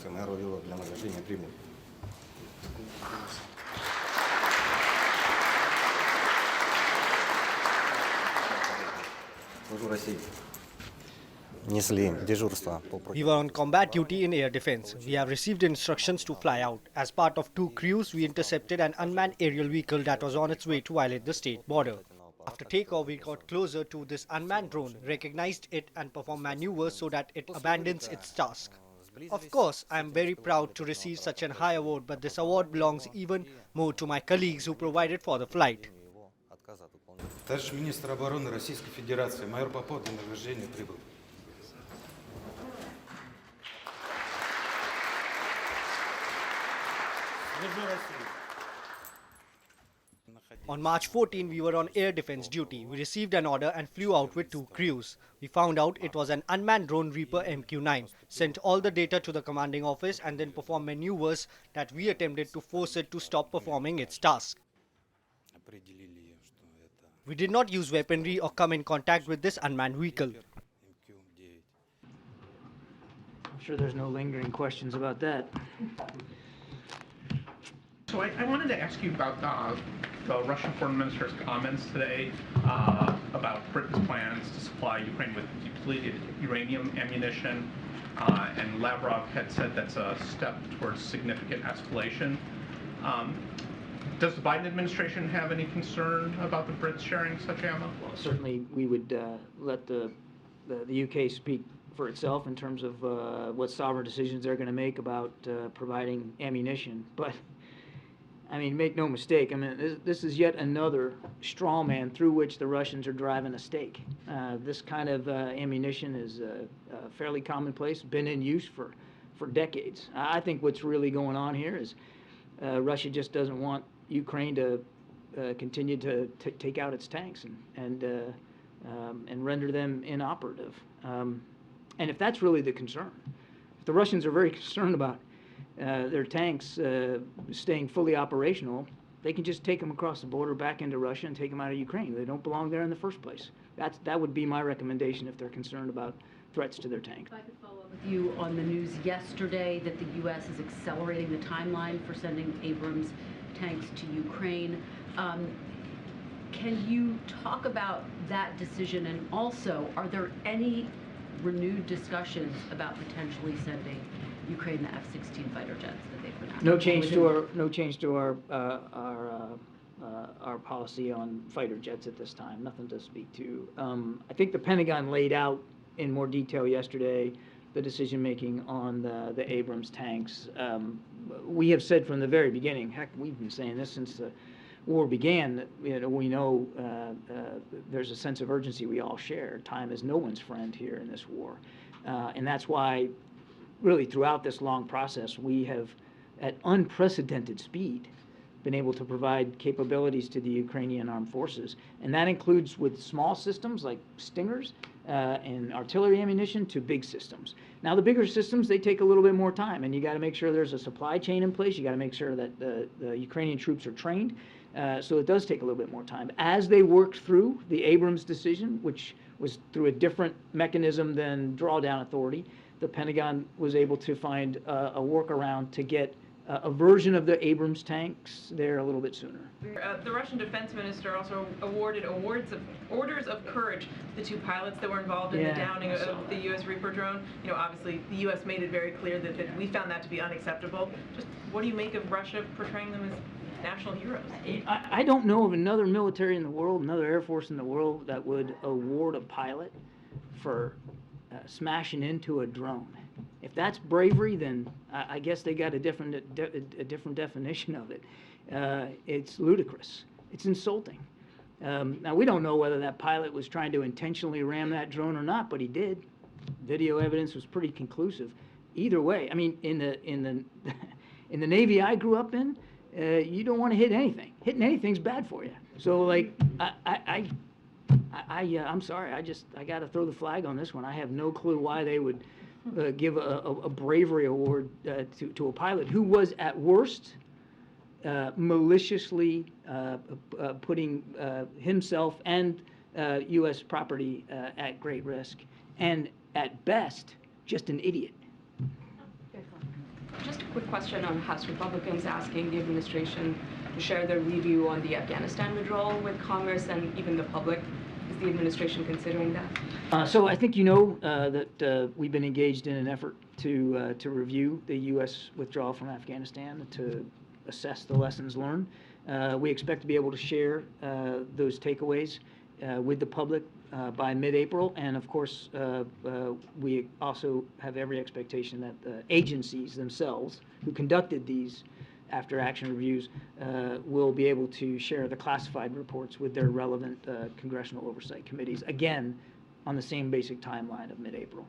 нашим аэровилам для награждения трибун. Служу России. We were on combat duty in air defense. We have received instructions to fly out. As part of 2 crews, we intercepted an unmanned aerial vehicle that was on its way to violate the state border. After takeoff, we got closer to this unmanned drone, recognized it and performed maneuvers so that it abandons its task. Of course, I am very proud to receive such an high award, but this award belongs even more to my colleagues who provided for the flight. Товарищ министр обороны Российской Федерации, майор Попов для награждения прибыл. On March 14, we were on air defense duty. We received an order and flew out with 2 crews. We found out it was an unmanned drone Reaper MQ-9, sent all the data to the commanding office and then performed maneuvers that we attempted to force it to stop performing its task. We did not use weaponry or come in contact with this unmanned vehicle. I'm sure there's no lingering questions about that. So I wanted to ask you about the Russian foreign minister's comments today about Britain's plans to supply Ukraine with depleted uranium ammunition, and Lavrov had said that's a step towards significant escalation. Does the Biden administration have any concern about the Brits sharing such ammo? Well, certainly we would let the UK speak for itself in terms of what sovereign decisions they're going to make about providing ammunition. But I mean, make no mistake, I mean, this is yet another straw man through which the Russians are driving a stake. This kind of ammunition is fairly commonplace, been in use for decades. I think what's really going on here is Russia just doesn't want Ukraine to continue to take out its tanks and render them inoperative. And if that's really the concern, if the Russians are very concerned about their tanks staying fully operational, they can just take them across the border back into Russia and take them out of Ukraine. They don't belong there in the first place. That would be my recommendation if they're concerned about threats to their tanks. If I could follow up with you on the news yesterday that the U.S. is accelerating the timeline for sending Abrams tanks to Ukraine. Can you talk about that decision, and also are there any renewed discussions about potentially sending Ukraine the F-16 fighter jets that they've been No change to our policy on fighter jets at this time. Nothing to speak to. I think the Pentagon laid out in more detail yesterday the decision making on the Abrams tanks. We have said from the very beginning, heck, we've been saying this since the war began, that we know there's a sense of urgency we all share. Time is no one's friend here in this war, and that's why really throughout this long process we have at unprecedented speed been able to provide capabilities to the Ukrainian armed forces, and that includes with small systems like Stingers and artillery ammunition to big systems. Now the bigger systems, they take a little bit more time, and you got to make sure there's a supply chain in place. You got to make sure that the Ukrainian troops are trained, so it does take a little bit more time. As they worked through the Abrams decision, which was through a different mechanism than drawdown authority, the Pentagon was able to find a workaround to get a version of the Abrams tanks there a little bit sooner. The Russian Defence Minister also awarded orders of courage to the 2 pilots that were involved in the downing of the U.S. Reaper drone. You know, obviously the U.S. made it very clear that we found that to be unacceptable. Just what do you make of Russia portraying them as national heroes? I don't know of another military in the world, another Air Force in the world that would award a pilot for smashing into a drone. If that's bravery, then I guess they got a different definition of it. It's ludicrous. It's insulting. Now we don't know whether that pilot was trying to intentionally ram that drone or not, but he did. Video evidence was pretty conclusive. Either way, I mean, in the Navy I grew up in, you don't want to hit anything. Hitting anything's bad for you. So like I'm sorry. I got to throw the flag on this one. I have no clue why they would give a bravery award to a pilot who was at worst maliciously putting himself and U.S. property at great risk, and at best just an idiot. Just a quick question on House Republicans asking the administration to share their review on the Afghanistan withdrawal with Congress and even the public. Is the administration considering that? So I think you know that we've been engaged in an effort to review the U.S. withdrawal from Afghanistan, to assess the lessons learned. We expect to be able to share those takeaways with the public by mid-April, and of course we also have every expectation that the agencies themselves who conducted these after-action reviews will be able to share the classified reports with their relevant congressional oversight committees, again on the same basic timeline of mid-April.